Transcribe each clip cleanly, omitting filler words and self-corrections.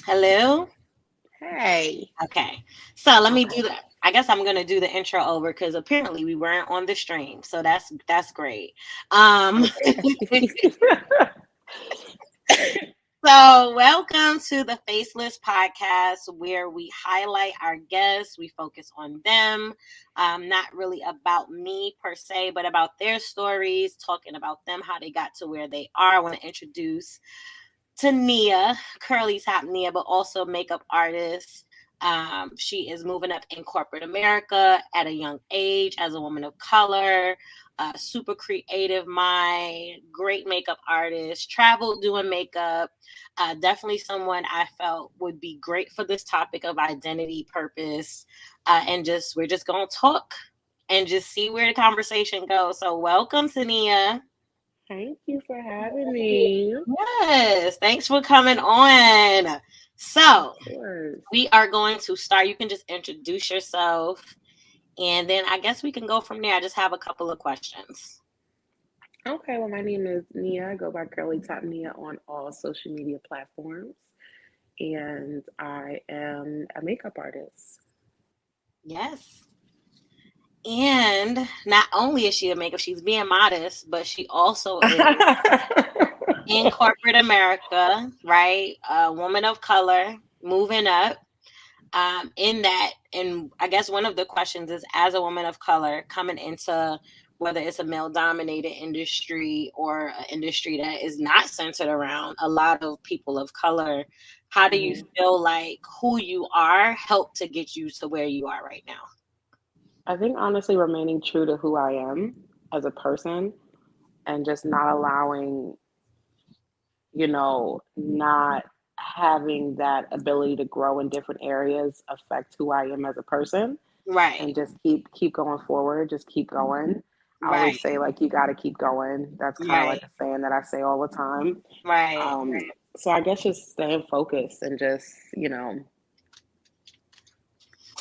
Hello? Hey. Okay. So let me Okay. do that. I guess I'm gonna do the intro over because apparently we weren't on the stream. So that's great. Um Okay. so welcome to the Faceless Podcast where we highlight our guests, we focus on them. Not really about me per se, but about their stories, talking about them, how they got to where they are. I want to introduce to Nia, Curly Top Nia, but also makeup artist. She is moving up in corporate America at a young age as a woman of color, super creative mind, great makeup artist, traveled doing makeup. Definitely someone I felt would be great for this topic of identity, purpose, and just we're just gonna talk and just see where the conversation goes. So, welcome, Tania. Thank you for having me. Of Yes, thanks for coming on. So, course. we are going to start. You can just introduce yourself, and then I guess we can go from there. I just have a couple of questions. Okay, well, my name is Nia. I go by Girly Top Nia on all social media platforms, and I am a makeup artist. Yes. And not only is she a makeup, she's being modest, but she also is in corporate America, right? A woman of color, moving up. In that, and I guess one of the questions is, as a woman of color coming into whether it's a male dominated industry or an industry that is not centered around a lot of people of color, how do you Mhm. feel like who you are helped to get you to where you are right now? I think honestly, remaining true to who I am as a person and just not allowing, not having that ability to grow in different areas affect who I am as a person Right, and just keep going forward, just keep going. I right, always say like you got to keep going. That's kind of like right, a saying that I say all the time. right. Um, so I guess just staying focused and just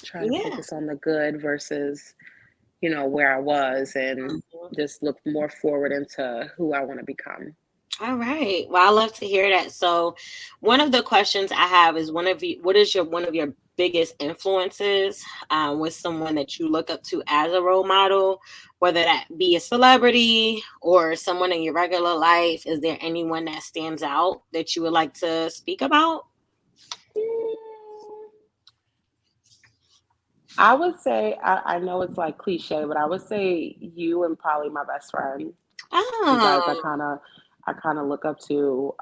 try to Yeah. focus on the good versus where I was and Mhm. just look more forward into who I want to become. All right. Well, I love to hear that. So, one of the questions I have is one of you. What is your one of your biggest influences with someone that you look up to as a role model, whether that be a celebrity or someone in your regular life? Is there anyone that stands out that you would like to speak about? I would say I know it's like cliche, but I would say you and probably my best friend. You guys Oh, I kind of look up to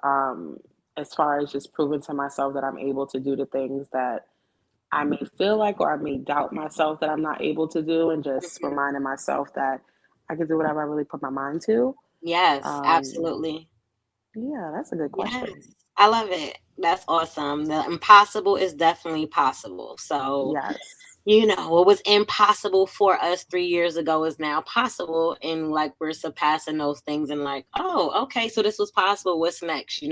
as far as just proving to myself that I'm able to do the things that I may feel like or I may doubt myself that I'm not able to do, and just mhm. reminding myself that I can do whatever I really put my mind to. Yes, Um, absolutely. yeah, that's a good Yes, question. I love it. That's awesome. The impossible is definitely possible. So, Yes. what was impossible for us 3 years ago is now possible. And like we're surpassing those things and like, oh, okay, so this was possible. What's next?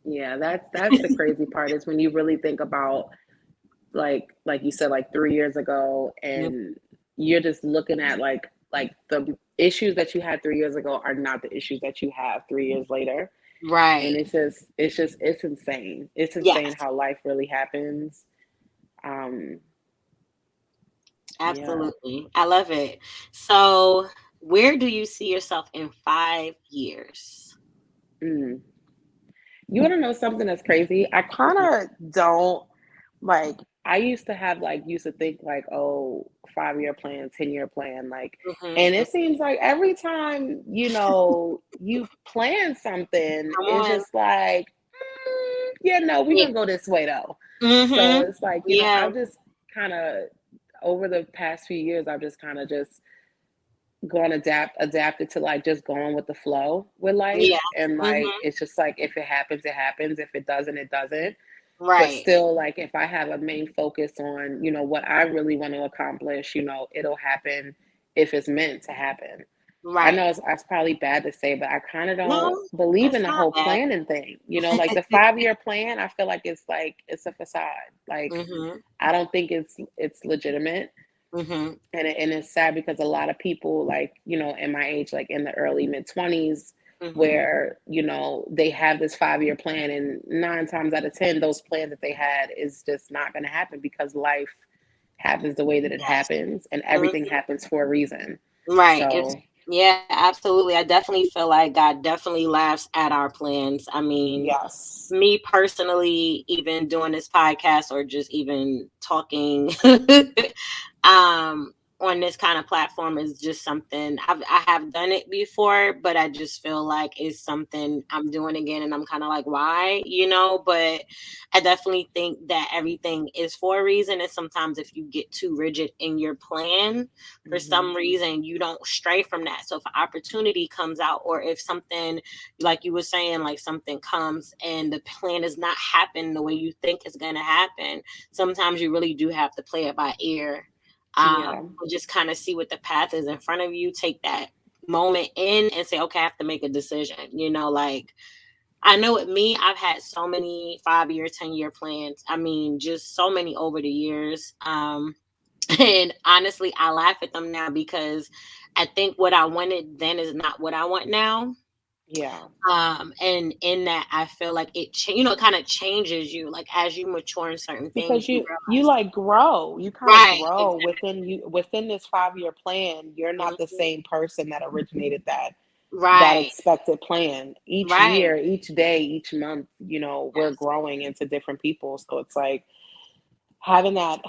Yeah, that's the crazy part is when you really think about like you said like 3 years ago, Yep. and you're just looking at like the issues that you had 3 years ago are not the issues that you have 3 years later. And Right. it's insane. It's insane Yes, how life really happens. Um, yeah. absolutely. I love it. So, where do you see yourself in 5 years? Mm. You want to know something that's crazy? I kind of don't like. I used to think like, oh, 5 year plan, 10 year plan, like, and Mm-hmm. it seems like every time you plan something, Come it's on. just like, yeah, no, we're Yeah. gonna go this way though. So Mm-hmm. it's like Yeah. I've just kind of over the past few years, I've just kind of just gone adapted to like just going with the flow with life, Yeah. and like Mm-hmm. it's just like if it happens it happens, if it doesn't it doesn't. But Right. still, like if I have a main focus on what I really want to accomplish, it'll happen if it's meant to happen. I know Right. it's probably bad to say, but I kind of don't No, believe it's in the not whole bad. planning thing, like the 5 year plan. I feel like it's a facade. Like Mm-hmm. I don't think it's legitimate. Mm-hmm. And it's sad because a lot of people, like in my age, like in the early mid 20s, Mm-hmm. where, they have this 5-year plan, and 9 times out of 10, those plans that they had is just not going to happen because life happens the way that it Yes. happens, and everything Mhm. happens for a reason. Right. It's So, yeah, absolutely. I definitely feel like God definitely laughs at our plans. I mean, yes. me personally, even doing this podcast or just even talking um on this kind of platform is just something I have done it before, but I just feel like it's something I'm doing again, and I'm kind of like, why, but I definitely think that everything is for a reason, and sometimes if you get too rigid in your plan, for Hmm. some reason you don't stray from that. So if an opportunity comes out, or if something, like you were saying, like something comes and the plan is not happening the way you think it's going to happen, sometimes you really do have to play it by ear, Yeah. and just kind of see what the path is in front of you, take that moment in and say, okay, I have to make a decision, like I know with me, I've had so many 5-year, 10-year plans. I mean, just so many over the years. And honestly, I laugh at them now because I think what I wanted then is not what I want now. Yeah. And in that, I feel like it kind of changes you, like as you mature in certain things, Because you you realize, like grow. You kind of right, grow exactly. within this 5-year plan. You're not the Mhm. same person that originated that Right, expected plan. Each right. year, each day, each month, we're Yes. growing into different people. So it's like having that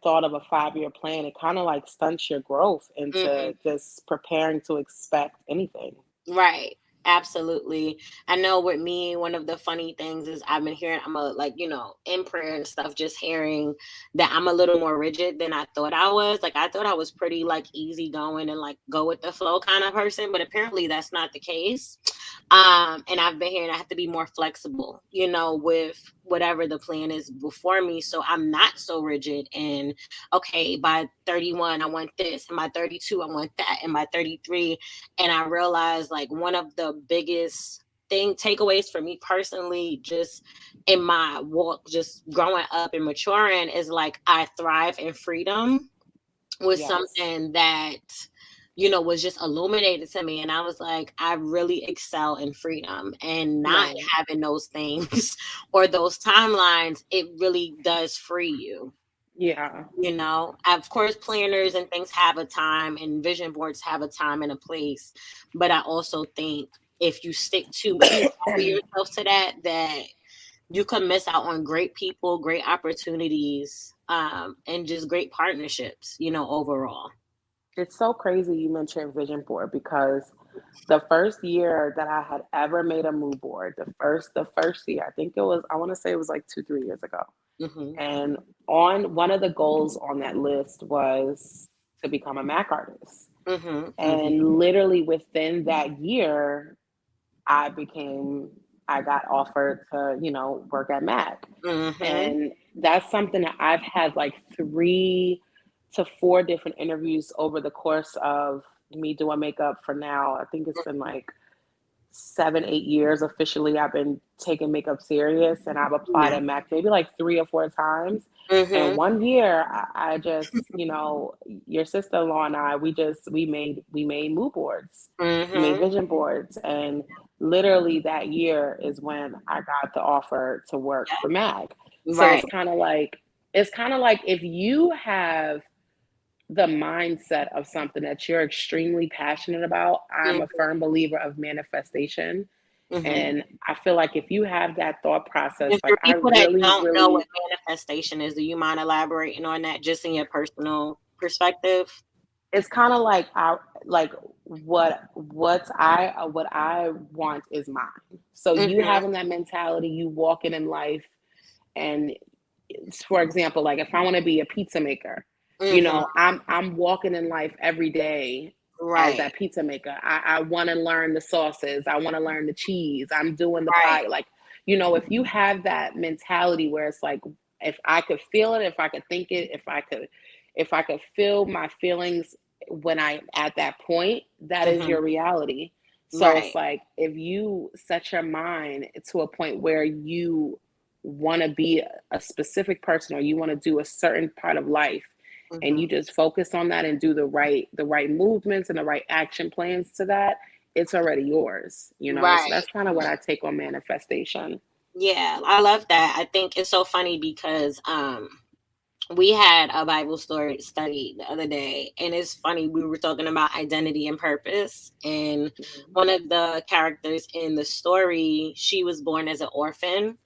thought of a 5-year plan, it kind of like stunts your growth Hmm. into just preparing to expect anything. Right. Absolutely. I know with me, one of the funny things is I've been hearing, I'm a like, in prayer and stuff, just hearing that I'm a little more rigid than I thought I was. Like I thought I was pretty like easygoing and like go with the flow kind of person, but apparently that's not the case. And I've been hearing I have to be more flexible, with whatever the plan is before me. So I'm not so rigid and okay, by 31, I want this, and by 32, I want that, and by 33. And I realized like one of the biggest takeaways for me personally, just in my walk, just growing up and maturing, is like I thrive in freedom, was Yes. something that was just illuminated to me, and I was like, I really excel in freedom, and not Right. having those things or those timelines, it really does free you. Yeah. Of course, planners and things have a time, and vision boards have a time and a place. But I also think if you stick to, if you hold yourself to that you can miss out on great people, great opportunities, and just great partnerships, overall. It's so crazy you mentioned vision board because the first year that I had ever made a mood board, the first year, I think I want to say it was like 2, 3 years ago. Hmm. And on one of the goals on that list was to become a Mac artist. Hmm. Hmm. And literally within that year, I became, I got offered to, work at Mac. Hmm. And that's something that I've had like 3 to 4 different interviews over the course of me doing makeup for now. I think it's been like 7, 8 years officially. I've been taking makeup serious, and I've applied Yeah. at Mac maybe like 3 or 4 times. And Hmm. one year, I just, your sister-in-law and I, we made mood boards, we made Hmm. vision boards, and literally that year is when I got the offer to work for Mac. So Right. it's kind of like if you have the mindset of something that you're extremely passionate about. I'm a Hmm. firm believer of manifestation. Hmm. And I feel like if you have that thought process, And like for I people that really, don't know what really, manifestation is, do you mind elaborating on that just in your personal perspective? it's kind of like what I want is mine. So you Mhm, having that mentality, you walking in life, and for example, like if I want to be a pizza maker, mhm, I'm walking in life every day as right, that pizza maker. I want to learn the sauces. I want to learn the cheese. I'm doing the right, pie. Like, if you have that mentality where it's like, if I could feel it, if I could think it, if I could feel my feelings when I'm at that point, that is mhm, your reality. So it's right, like if you set your mind to a point where you want to be a specific person, or you want to do a certain part of life, and you mhm, just focus on that and do the right movements and the right action plans to that, it's already yours, so Right. that's kind of what I take on manifestation. Yeah, I love that. I think it's so funny because we had a Bible story study the other day, and it's funny. We were talking about identity and purpose, and Mhm. one of the characters in the story, she was born as an orphan.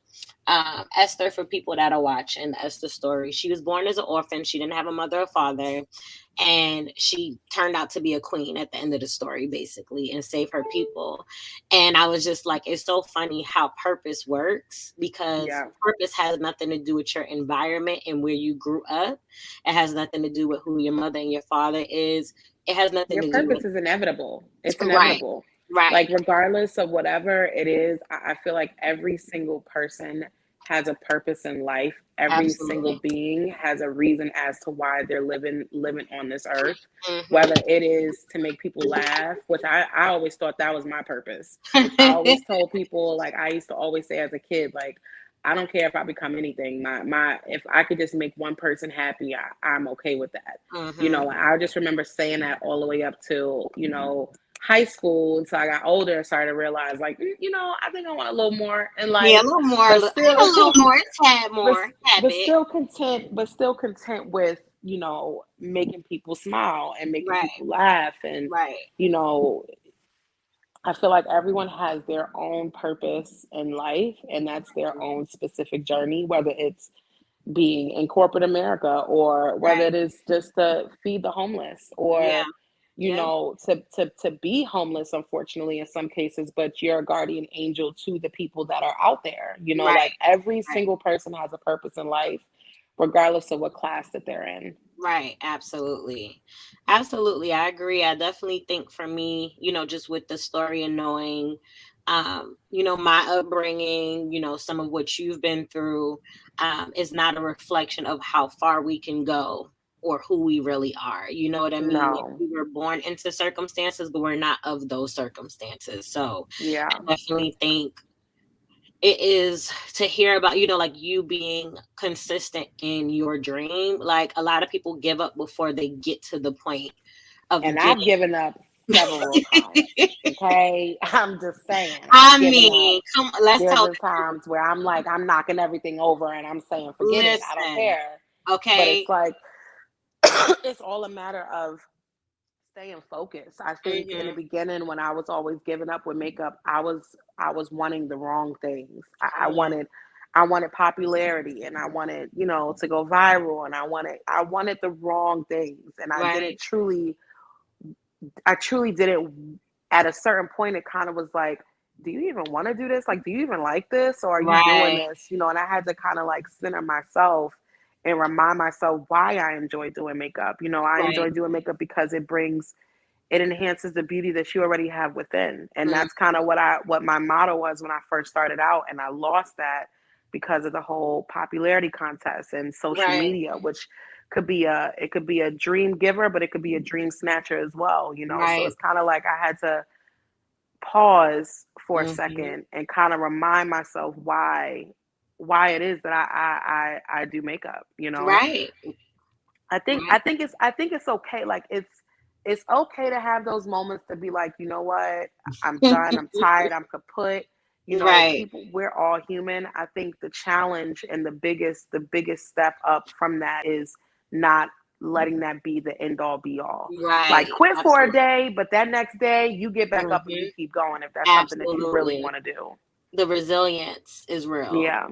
Esther, for people that are watching the Esther story, she was born as an orphan. She didn't have a mother or father, and she turned out to be a queen at the end of the story, basically, and save her people. And I was just like, it's so funny how purpose works, because Yeah, purpose has nothing to do with your environment and where you grew up. It has nothing to do with who your mother and your father is. It has nothing your to do with purpose is inevitable. It's right, inevitable. Like, right, regardless of whatever it is, I feel like every single person has a purpose in life. Every single absolutely. being has a reason as to why they're living on this earth. Hmm. Whether it is to make people laugh, which I always thought that was my purpose. I always told people, like, I used to always say as a kid, like, I don't care if I become anything. My if I could just make one person happy, I'm okay with that. Hmm. I just remember saying that all the way up to, high school until I got older and started to realize, like, I think I want a little more in Yeah, a life, little more, but a still, little more, a tad but more, tad but bit. still content with, making people smile and making Right, people laugh. And right, you know I feel like everyone has their own purpose in life, and that's their own specific journey, whether it's being in corporate America, or whether right. it is just to feed the homeless, Yeah, or yeah, to be homeless, unfortunately, in some cases, but you're a guardian angel to the people that are out there. right, Like, every right. single person has a purpose in life, regardless of what class that they're in. Right, absolutely. Absolutely. I agree. I definitely think for me, just with the story and knowing my upbringing, some of what you've been through, is not a reflection of how far we can go or who we really are. You know what I mean? Like, No. we were born into circumstances, but we're not of those circumstances. So Yeah. I definitely think it is to hear about, like you being consistent in your dream. Like, a lot of people give up before they get to the point of And getting. I've given up several times. Okay. I'm just saying, I've I given up. mean, come, let's There's tell been the truth. times where I'm like, I'm knocking everything over and I'm saying, forget it. I don't Listen, care. But okay. it's like, it's all a matter of staying focused. I think in the Hmm. beginning, when I was always giving up with makeup, I was wanting the wrong things. I Yeah. wanted popularity, and I wanted, to go viral, and I wanted the wrong things. And Right, I truly didn't. At a certain point, it kind of was like, do you even want to do this? Like, do you even like this? Or are you doing right, this? And I had to kind of like center myself and remind myself why I enjoy doing makeup. I right. enjoy doing makeup because it enhances the beauty that you already have within. And Mm, that's kind of what my motto was when I first started out. And I lost that because of the whole popularity contest and social right, media, which it could be a dream giver, but it could be a dream snatcher as well. So right. it's kind of like I had to pause for a Hmm. second and kind of remind myself why it is that I do makeup. Right, I think right, I think it's I think it's okay. Like, it's okay to have those moments to be like, you know what, I'm done, I'm tired, I'm kaput. right, People, we're all human. I think the challenge and the biggest step up from that is not letting that be the end all be all. Like, right. quit for a Absolutely. day, but that next day you get back up and you Hmm. keep going if that's something that you really Absolutely. want to do. The resilience is real. Yeah.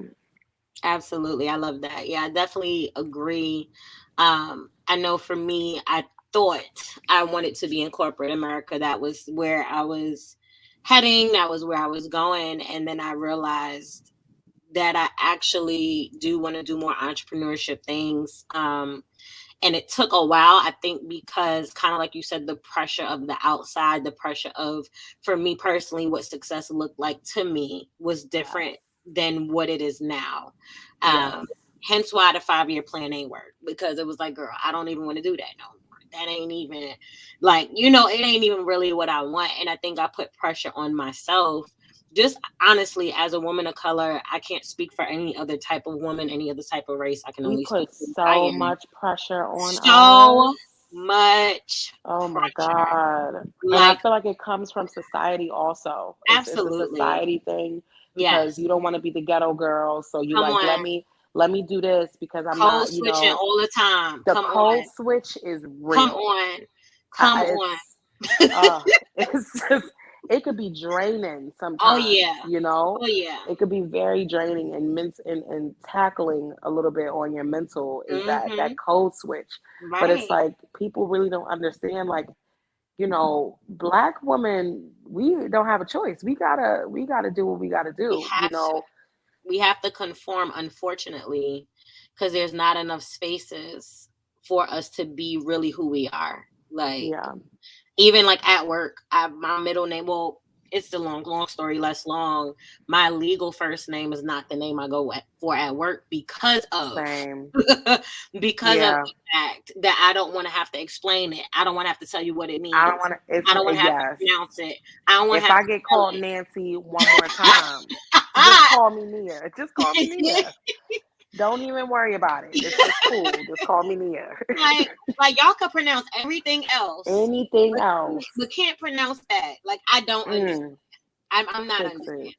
Absolutely. I love that. Yeah, I definitely agree. I know for me, I thought I wanted to be in corporate America. That was where I was heading, that was where I was going. And then I realized that I actually do want to do more entrepreneurship things. And it took a while, I think, because kind of like you said, the pressure of the outside, the pressure of, for me personally, what success looked like to me was Yes. different than what it is now. Yes. um Hence why the 5-year plan ain't work, because it was like, girl, I don't even want to do that no more. That ain't even, like, it ain't even really what I want. And I think I put pressure on myself. Just honestly, as a woman of color, I can't speak for any other type of woman, any other type of race. I can We only speak put for what I so am. much pressure on So us. much Oh my pressure. God. And I Like, feel like it comes from society also. It's a absolutely. society thing because Yes. you don't want to be the ghetto girl. So you Come like, on. let me do this because I'm Code not, switching all the time. the Come code on. switch is Come real. on. Come on. It's uh it's just it could be draining Oh sometimes, yeah. you know? Oh yeah. It could be very draining and tackling a little bit on your mental is that Mhm. code switch. But it's Right. like people really don't understand like, black women, we don't have a choice. We gotta do what we gotta We do, have to. We have to conform, unfortunately, because there's not enough spaces for us to be really who we are. Like, Yeah, even like at work, my middle name. Well, it's the long story less long. My legal first name is not the name I go for at work because of same. because of Yeah. the fact that I don't want to have to explain it. I don't want to have to tell you what it I don't means. wanna it's I don't want to have to yes. pronounce it. I don't want to If have I to get spell called Nancy one more time, just call me Nia. Just call me it. Nia. Don't even worry about it. It's cool. Just call me Nia. like y'all could pronounce everything else, Anything but else. can't pronounce that. Like, I don't understand. Mm, I'm not fix it. understanding.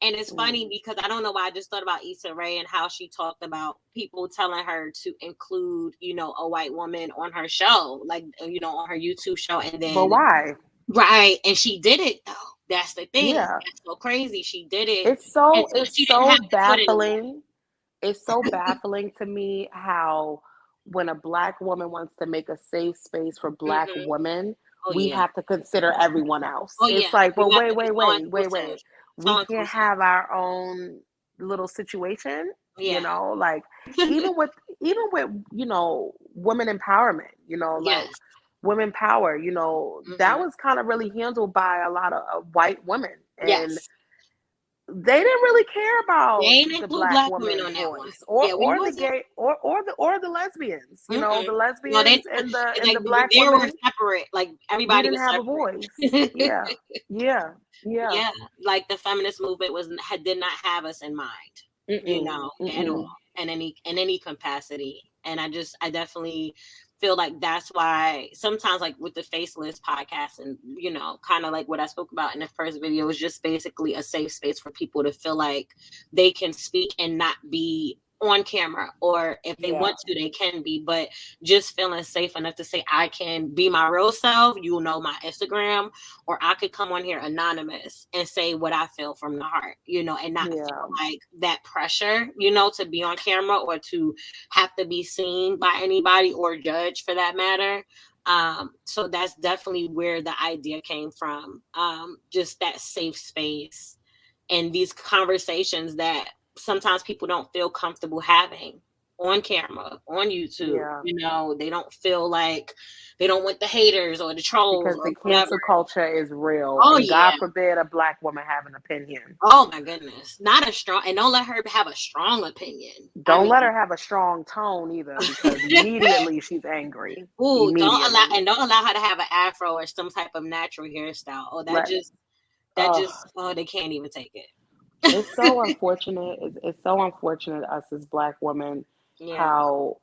And it's funny Mm. because I don't know why I just thought about Issa Rae and how she talked about people telling her to include, a white woman on her show, like, on her YouTube show. And But then, why? right. And she did it though. That's the thing. Yeah. That's so crazy. She did it. It's so And so it's she didn't have so to put it baffling. It's so baffling to me how when a black woman wants to make a safe space for in. black women, Oh, we yeah. have to consider everyone else. Oh, It's yeah. like, You well, have wait, to be wait, so wait, wait, inclusive. wait. We So can't inclusive. have our own little situation, Yeah. like even with women empowerment, like Yes. women power, that Hmm. was kind of really handled by a lot of white women and Yes. they didn't really care They about ain't the include black black women woman's on that one. voice or Yeah, we or the wasn't. gay or the lesbians, Mm-mm. the No, they lesbians and it's the like black they were women, separate. Like, we everybody didn't was have a voice. separate. Yeah. Yeah. Yeah. Yeah, like the feminist movement did not have us in mind, Mm-mm. at all, Mm-mm. in any capacity. And I definitely feel like that's why sometimes, like with the Faceless podcast, and kind of like what I spoke about in the first video, is just basically a safe space for people to feel like they can speak and not be on camera, or if they Yeah. want to they can be, but just feeling safe enough to say I can be my real self. My Instagram, or I could come on here anonymous and say what I feel from the heart, and not Yeah. feel like that pressure, to be on camera or to have to be seen by anybody or judged for that matter. So that's definitely where the idea came from. Just that safe space and these conversations that sometimes people don't feel comfortable having on camera, on YouTube. Yeah. They don't feel like they don't want the haters or the trolls Because or the whatever. cancel culture is real Oh and God yeah. forbid a black woman have an opinion. Oh my goodness. Not a strong, and don't let her have a strong opinion. I Don't mean, let her have a strong tone either because immediately she's angry. ooh, Immediately. don't allow her to have an afro or some type of natural hairstyle. Oh, Let that oh just oh, they can't even take it. it's so unfortunate. It's so unfortunate us as black women Yeah. how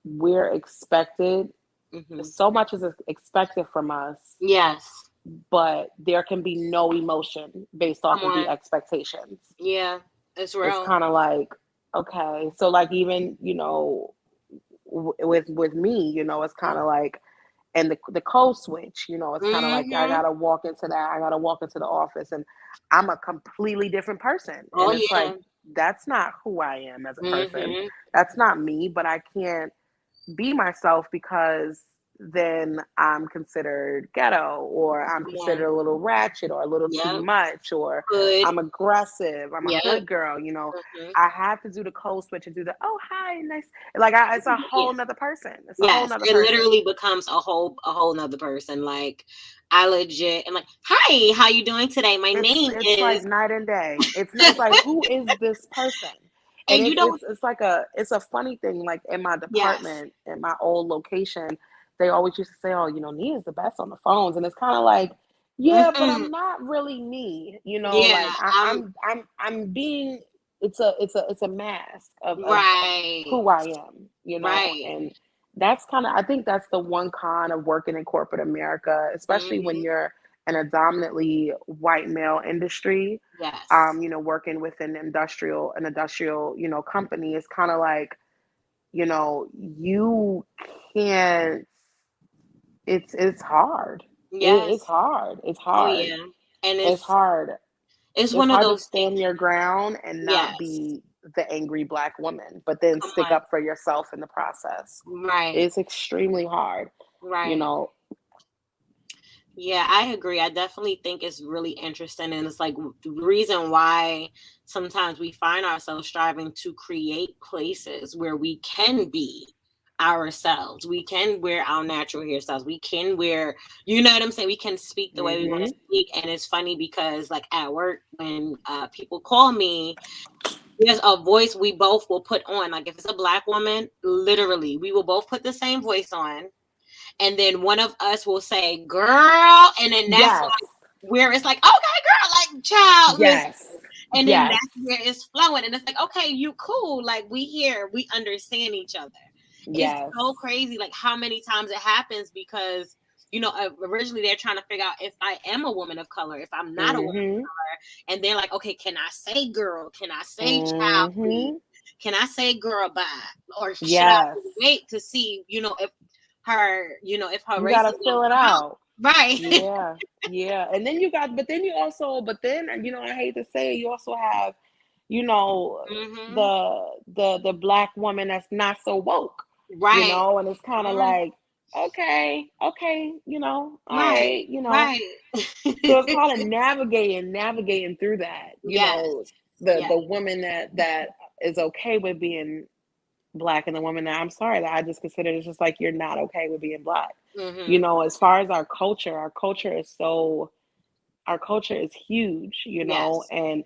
we're expected. Hmm. So much is expected from us, Yes. but there can be no emotion based Come off of the on. expectations. Yeah. It's It's real. kind of like okay, so like even with me, it's kind of like and the code switch, it's kind of like I Mm-hmm. gotta walk into that. I gotta walk into the office, and I'm a completely different person, Oh and it's like yeah. that's not who I am as a person. Mm-hmm. That's not me, but I can't be myself because then I'm considered ghetto or I'm Come on. considered a little ratchet or a little too Yep. much or Good. I'm aggressive. I'm a Yep. hood girl, Hmm. I have to do the code switch and do the oh hi nice it's a Yeah. whole nother person. It's a whole Yes, nother it person. literally becomes a whole nother person. Like, I legit am like, hi, how you doing today? My name It's like is, night and day. It's like who is this person? And and you don't. it's like it's a funny thing. Like in my Yes. department, in my old location, they always used to say, "Oh, Nia's the best on the phones," and it's kind of like, yeah, but Mm-mm. I'm not really me. Yeah. Like I'm I'm being. It's a mask of right. who I am. Right. And that's kind of, I think that's the one con of working in corporate America, especially when Hmm. you're in a dominantly white male industry. Yes. Working with an industrial, company is kind of like, you can't. It's hard. It's Yes. hard. It's Oh hard. yeah. And It's hard. it's It's one of hard to those things. stand your ground and not Yes. be the angry black woman, but then Come stick on. up for yourself in the process. Right. It's extremely hard, you Right. know. Yeah, I agree. I definitely think it's really interesting. And it's like the reason why sometimes we find ourselves striving to create places where we can be ourselves. We can wear our natural hairstyles. We can wear, you know what I'm saying? We can speak the way we want to Hmm. speak. And it's funny because, like, at work, when people call me, there's a voice we both will put on. Like, if it's a black woman, literally, we will both put the same voice on, and then one of us will say "girl," and then that's Yes, like where it's like, "Okay, girl," like, child, listen. yes, And then yes, that's where it's flowing, and it's like, okay, you cool, like, we here, we understand each other. It's yes. so crazy, like, how many times it happens, because originally they're trying to figure out if I am a woman of color, if I'm not a woman of Hmm. color, and they're like, okay, can I say girl? Can I say child, please? Hmm. Can I say girl, bye? Or should I Yes. wait to see, if her You race gotta is gonna fill it come out? out. Right. Yeah, yeah. And then I hate to say it, you also have, you know, Hmm. the black woman that's not so woke, Right. and it's kind of Mhm. like, okay, all Right. right, Right. so it's kind of navigating through that, Yes. the Yes. woman that is okay with being black, and the woman that, I'm sorry, that I just consider it's just like, you're not okay with being black. Hmm. As far as our culture is huge, Yes. and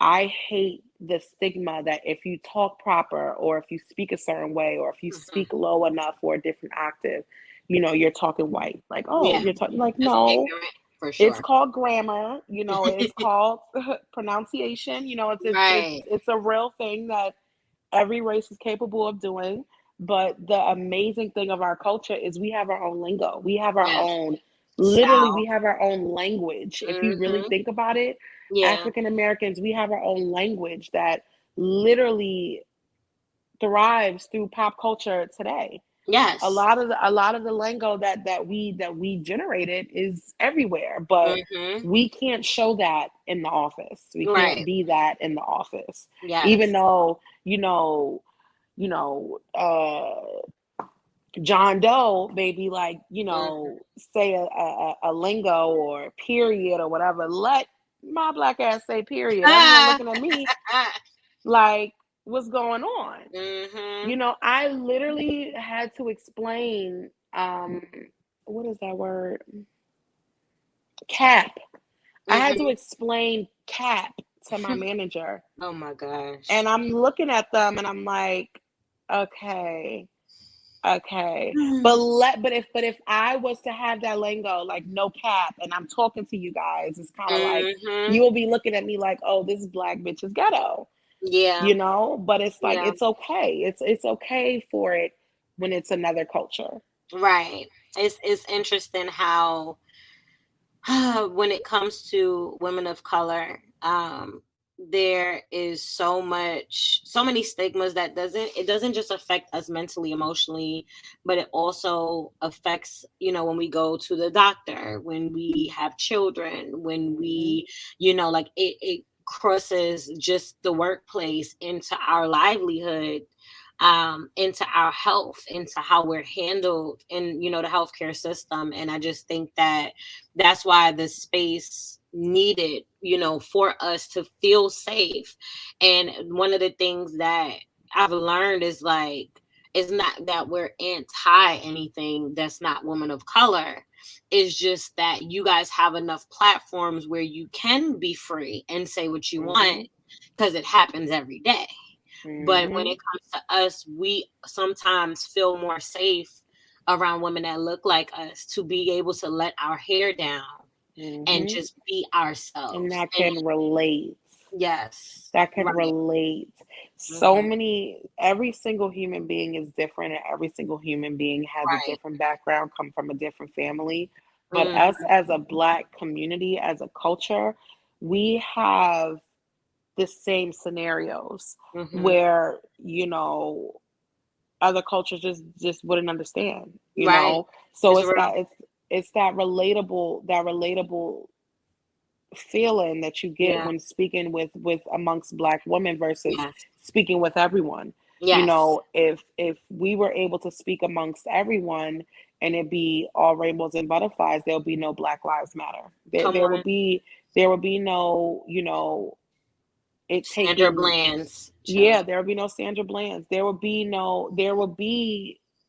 I hate the stigma that if you talk proper, or if you speak a certain way, or if you Hmm. speak low enough for a different octave, you're talking white. Like, oh, Yeah. you're talking, like, That's no, ignorant for it's sure. called grammar, it's called pronunciation, Right. it's a real thing that every race is capable of doing. But the amazing thing of our culture is we have our own lingo. We have our Yes. own, literally, South. we have our own language. If you really Hmm. think about it, Yeah. African Americans, we have our own language that literally thrives through pop culture today. Yes. A lot of the lingo that we generated is everywhere, but Hmm. we can't show that in the office. We can't Right. be that in the office, even Yes. though you know, John Doe maybe, like, Hmm. say a lingo or period or whatever. Let my black ass say period. Everyone looking at me like, what's going on? Hmm. I literally had to explain, what is that word? Cap. I had to Hmm. explain cap to my manager. Oh my And gosh. I'm looking at them and I'm like, okay. Okay. But if I was to have that lingo, like, no cap, and I'm talking to you guys, it's kind of like, Hmm. you will be looking at me like, oh, this black bitch is ghetto, Yeah. but it's like, Yeah. it's okay. It's okay for it when it's another culture. Right. It's interesting how when it comes to women of color, there is so many stigmas that doesn't just affect us mentally, emotionally, but it also affects, when we go to the doctor, when we have children, when Hmm. like it crosses just the workplace into our livelihood, into our health, into how we're handled in, the healthcare system. And I just think that that's why the space needed, for us to feel safe. And one of the things that I've learned is, like, it's not that we're anti anything that's not women of color. It's just that you guys have enough platforms where you can be free and say what you want, Hmm. because it happens every day. But when Hmm. it comes to us, we sometimes feel more safe around women that look like us, to be able to let our hair down and Hmm. just be And ourselves. that And can relate. yes, That can right. relate. So Mhm. many, every single human being is different, and every single human being has a Right. different background, come from a different family. But us Mhm. as a Black community, as a culture, we have the same scenarios Mhm. where, other cultures just wouldn't understand, Right. so It's it's real. that relatable feeling that you get Yeah. when speaking with amongst Black women versus Yes. speaking with everyone. Yes. If we were able to speak amongst everyone and it be all rainbows and butterflies, there'll be no Black Lives Matter. there, Come there would on. be there would be no, it Sandra taking. Bland's Yeah, child. there would be no Sandra Bland's. There would be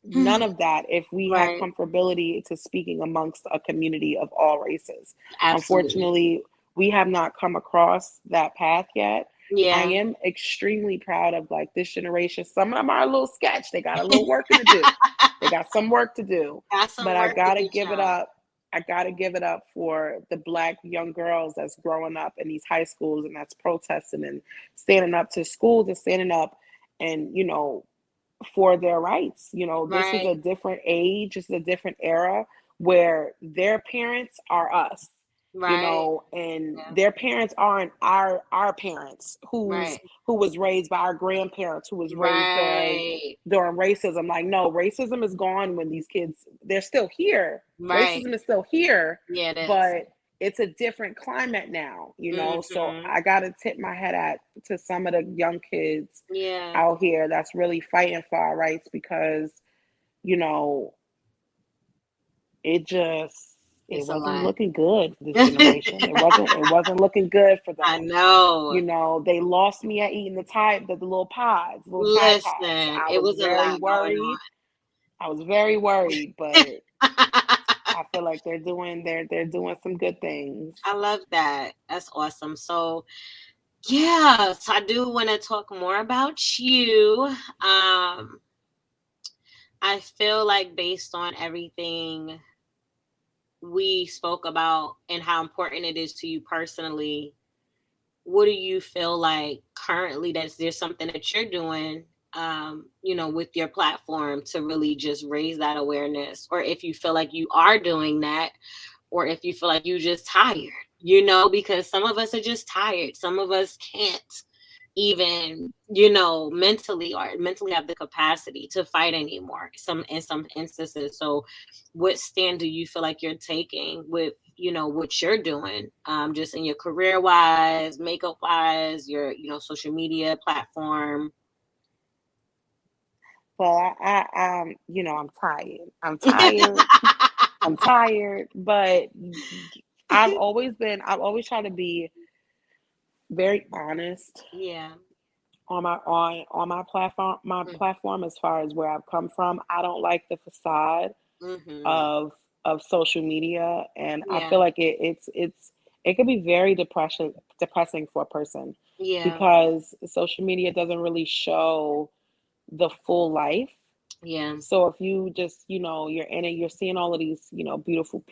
none of that if we had Right. comfortability to speaking amongst a community of all races. Absolutely. Unfortunately, we have not come across that path yet. I Yeah. am extremely proud of like this generation. Some of them are a little sketch. They got a little working to do. They got some work to do. Got some But I work to gotta do, give it child. up. I gotta give it up for the Black young girls that's growing up in these high schools and that's protesting and standing up to schools and standing up and for their rights. This is Right. a different age, this is a different era where their parents are us, Right. and Yeah. their parents aren't our parents Right. who was raised by our grandparents who was raised during Right. racism. Like, no, racism is gone. When these kids, they're still here, Right. racism is still here, Yeah, it is. but it's a different climate now, so Mhm. I gotta tip my head at to some of the young kids Yeah. out here that's really fighting for our rights, because you know it just it It's a wasn't lot. looking good for this generation. It wasn't looking good for I them. know. They lost me at eating the little pies, little Tide Pods. Listen, I it was was a very lot going worried. I was very worried, but on. I feel like they're doing some good things. I love that. That's awesome. So, yeah, so I do want to talk more about you. I feel like based on everything we spoke about and how important it is to you personally, what do you feel like currently that there's something that you're doing with your platform to really just raise that awareness, or if you feel like you are doing that, or if you feel like you're just tired, because some of us are just tired. Some of us can't even, mentally have the capacity to fight anymore. In some instances. So what stand do you feel like you're taking with, what you're doing, just in your career wise, makeup wise, your, social media platform? Well, I'm tired. I'm tired. I'm tired, but I've always tried to be very honest Yeah. Mm. on my platform as far as where I've come from. I don't like the facade Mhm. of social media, and I Yeah. feel like it could be very depressing for a person, Yeah. because social media doesn't really show the full life. Yeah. So if you just, you're in it, you're seeing all of these, beautiful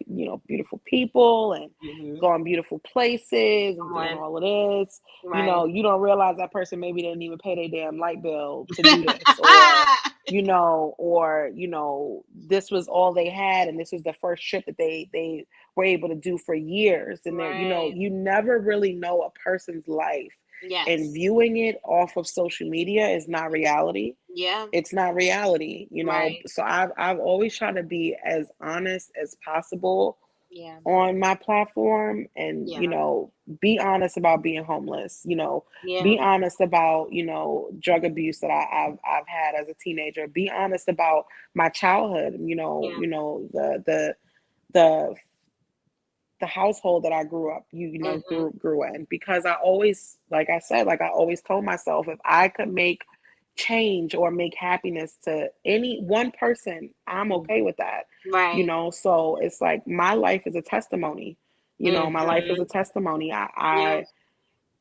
people and Mhm. going beautiful places and Come doing on. all of this. Right. You don't realize that person maybe didn't even pay their damn light bill to do this, or this was all they had, and this was the first trip that they were able to do for years. And Right. you never really know a person's life, and Yes. viewing it off of social media is not reality. Yeah. It's not reality, Right. so I've always tried to be as honest as possible Yeah. on my platform, and Yeah. be honest about being homeless, Yeah. be honest about drug abuse that I've had as a teenager, be honest about my childhood, Yeah. the the household that I grew up, Mhm. grew in, because I always, like I said, like I always told myself, if I could make change or make happiness to any one person, I'm Mhm. okay with that. Right. So it's like my life is a testimony. My life is a Mhm. testimony. Yeah.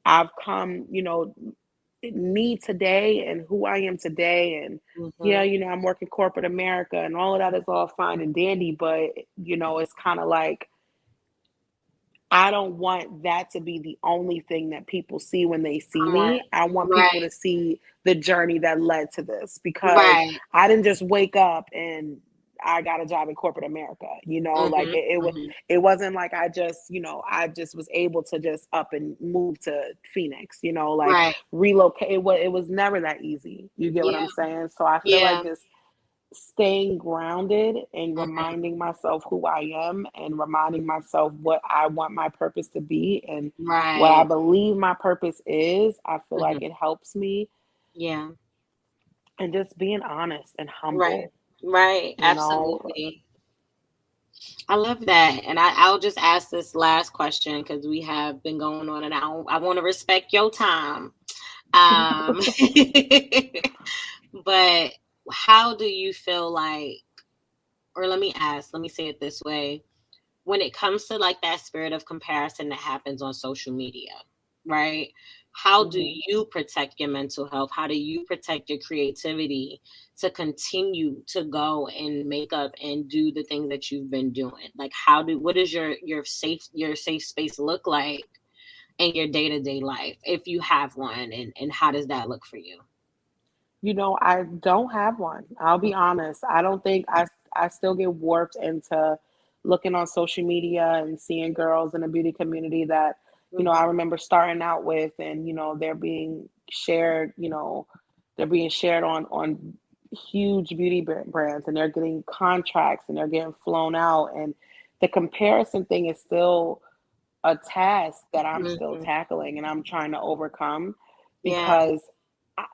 I've come, me today and who I am today, and yeah, Mhm. I'm working corporate America and all of that is all fine and dandy, but it's kind of like I don't want that to be the only thing that people see when they see Come on. me. I want people Right. to see the journey that led to this, because Right. I didn't just wake up and I got a job in corporate America. Like Mhm. it was, Mhm. it wasn't like I just was able to just up and move to Phoenix, like Right. relocate. It was never that easy. You get what Yeah. I'm saying? So I feel Yeah. like just staying grounded and Mhm. reminding myself who I am, and reminding myself what I want my purpose to be, and what I Right. believe my purpose is. I feel like Mhm. it helps me, Yeah. and just being honest and Right. humble, Right. you know. Absolutely. I love that. And I'll just ask this last question because we have been going on, and I want to respect your time. Um, but how do you feel like, or let me say it this way, when it comes to like that spirit of comparison that happens on social media, right? How do Mhm. you protect your mental health? How do you protect your creativity to continue to go and make up and do the things that you've been doing? Like what does your safe space look like in your day-to-day life if you have one, and how does that look for you? I don't have one. I'll be honest. I don't think I still get warped into looking on social media and seeing girls in the beauty community that, I Mhm. remember starting out with, and they're being shared on huge beauty brands, and they're getting contracts, and they're getting flown out, and the comparison thing is still a task that I'm still Mhm. tackling and I'm trying to overcome, Yeah. because I,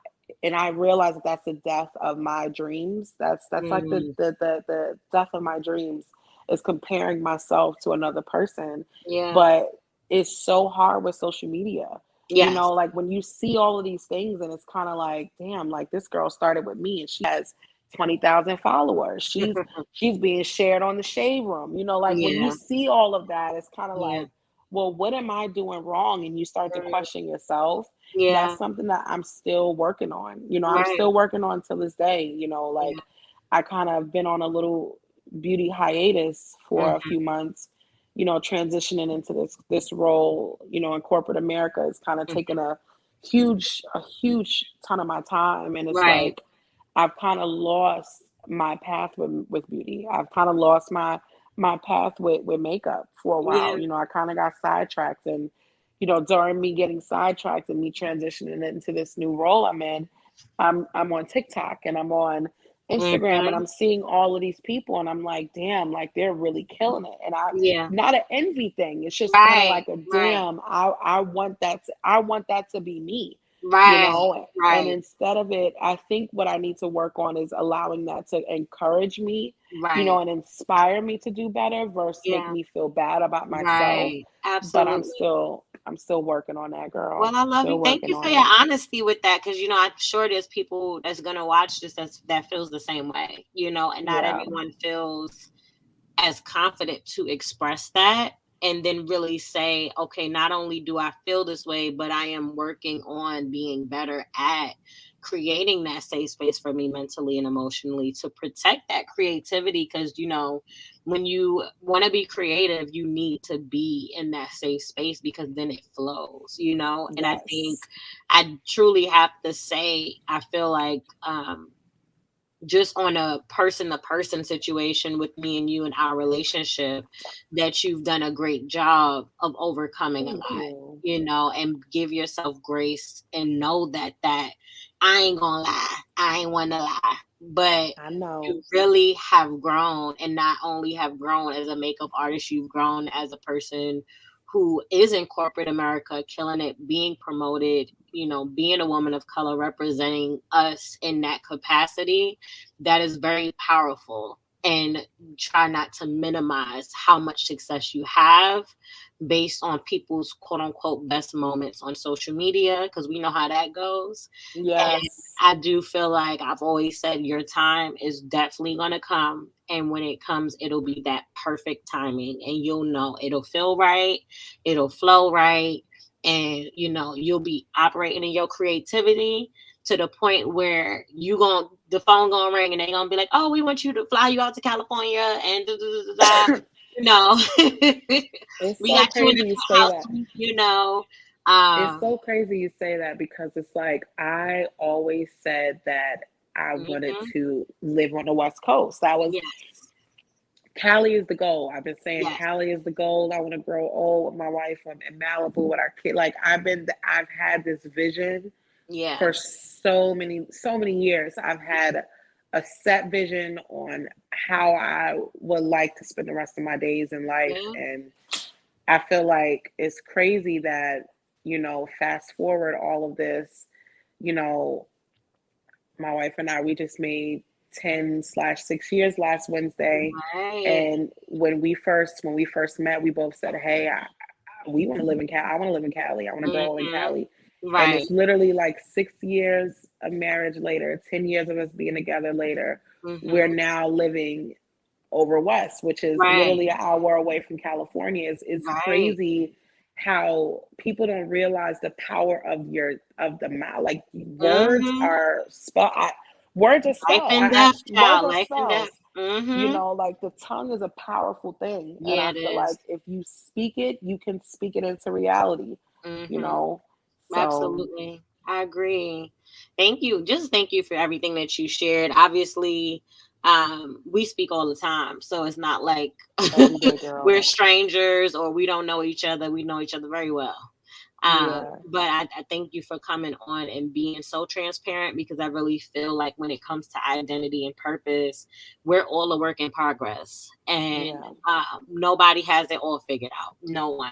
and I realize that that's the death of my dreams. That's like Mm. the death of my dreams, is comparing myself to another person. Yeah. But it's so hard with social media. Yes. Like when you see all of these things, and it's kind of like, damn, like this girl started with me and she has 20,000 followers. She's being shared on the shade room. Like when you Yeah. see all of that, it's kind of Yeah. like, well, what am I doing wrong? And you start to Mm. question yourself. Yeah. That's something that I'm still working on. I'm Right. still working on till this day. Like Yeah. I kind of been on a little beauty hiatus for a Mhm. few months, transitioning into this role, in corporate America. Is kind of taken Mhm. a huge ton of my time. And it's Right. like I've kind of lost my path with beauty. I've kind of lost my path with makeup for a Yeah. while. I kind of got sidetracked, and during me getting sidetracked and me transitioning into this new role I'm in, I'm on TikTok and I'm on Instagram, and Mhm. I'm seeing all of these people, and I'm like, damn, like they're really killing it. And Yeah. not an envy thing. It's just kind of Right. like a Right. damn, I want that to be me, Right. and Right. instead of it, I think what I need to work on is allowing that to encourage me, Right. and inspire me to do better versus make Yeah. me feel bad about myself. Right. But I'm Absolutely. still I'm still working on that, Well, girl. I love Still you. Thank working you for on your it. honesty with that, because I'm sure there's people that's gonna watch this that feels the same way, and not Yeah. everyone feels as confident to express that and then really say, okay, not only do I feel this way, but I am working on being better at creating that safe space for me mentally and emotionally to protect that creativity. Because, when you want to be creative, you need to be in that safe space because then it flows, and I think Yes. I truly have to say, I feel like, just on a person to person situation with me and you and our relationship, that you've done a great job of overcoming a Thank lot, you. and give yourself grace and know that I ain't gonna lie, I ain't wanna lie, but I know. you really have grown, and not only have grown as a makeup artist, you've grown as a person who is in corporate America, killing it, being promoted, being a woman of color, representing us in that capacity. That is very powerful. And try not to minimize how much success you have based on people's quote unquote best moments on social media, because we know how that goes. And Yes. I do feel like I've always said your time is definitely going to come. And when it comes, it'll be that perfect timing. And you'll know it'll feel right, it'll flow right. And, you'll be operating in your creativity to the point where the phone gonna ring and they gonna be like, oh, we want you to fly you out to California and da, da, da, da, da. You know, It's we so got you in crazy the you say house. that. You know, It's um, so crazy you say that because it's like I always said that I wanted mhm. to live on the West Coast. That was Yes, Cali is the goal. I've been saying yes, Cali is the goal. I want to grow old with my wife in Malibu with our kid. Like I've had this vision yeah, for so many years. I've had a set vision on how I would like to spend the rest of my days in life, yeah. and I feel like it's crazy that, fast forward all of this, you know, my wife and I, we just made 10/6 years last Wednesday. Right. And when we first met, we both said, "Hey, we want to live in Cali. I want to live in Cali. I want to grow old in Mhm. Cali." And Right. it's literally like 6 years of marriage later, 10 years of us being together later, we're Mhm. now living over west, which is Right. literally an hour away from California. It's Right. crazy how people don't realize the power of the mouth. Like words Mhm. are spell. Words are Life spell. and death, Words child. are Life and death. spells. Mhm. Like the tongue is a powerful thing, and Yeah, I it feel like is. if you speak it, you can speak it into reality. You Mhm. know, so Absolutely. I agree. Thank you. Just thank you for everything that you shared. Obviously, we speak all the time, so it's not like every day, we're girl. strangers or we don't know each other. We know each other very well. Yeah, But I thank you for coming on and being so transparent because I really feel like when it comes to identity and purpose, we're all a work in progress, and yeah, nobody has it all figured out. No one.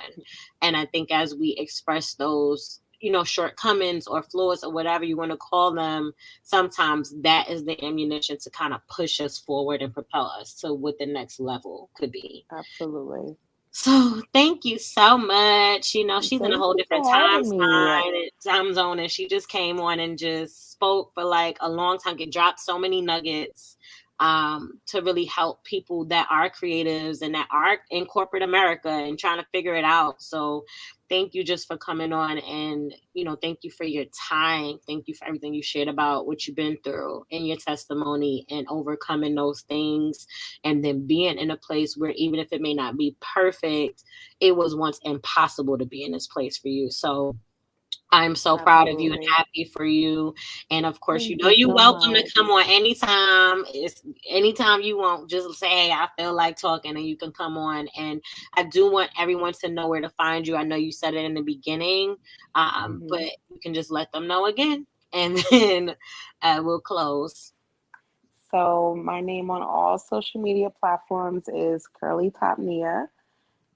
And I think as we express those, shortcomings or flaws or whatever you want to call them, sometimes that is the ammunition to kind of push us forward and propel us to what the next level could be. absolutely. So thank you so much. She's in a Thank whole you different for having me. time zone, and she just came on and just spoke for like a long time. It dropped so many nuggets to really help people that are creatives and that are in corporate America and trying to figure it out. So thank you just for coming on, and thank you for your time. Thank you for everything you shared about what you've been through and your testimony and overcoming those things, and then being in a place where even if it may not be perfect, it was once impossible to be in this place for you. So I'm so proud of you and Absolutely. happy for you. And of course, Thank you you're so welcome to much. come on anytime. It's anytime you want. Just say, hey, I feel like talking, and you can come on. And I do want everyone to know where to find you. I know you said it in the beginning, but Hmm. you can just let them know again, and then we'll close. So my name on all social media platforms is Curly Top Nia.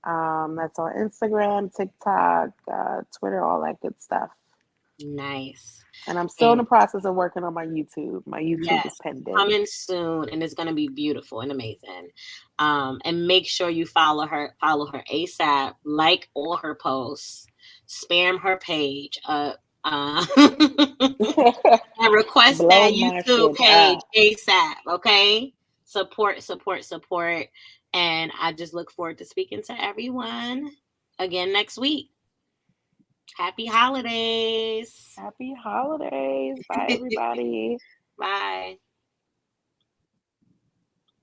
That's on Instagram, TikTok, Twitter, all that good stuff. Nice. And I'm still in And the process of working on my YouTube. My YouTube is yes, pending. coming soon, and it's gonna be beautiful and amazing. And make sure you follow her ASAP, like all her posts, spam her page up, and request Blow that my YouTube shit page up. ASAP. Okay, support, support, support, and I just look forward to speaking to everyone again next week. Happy holidays. Happy holidays. Bye, everybody. Bye.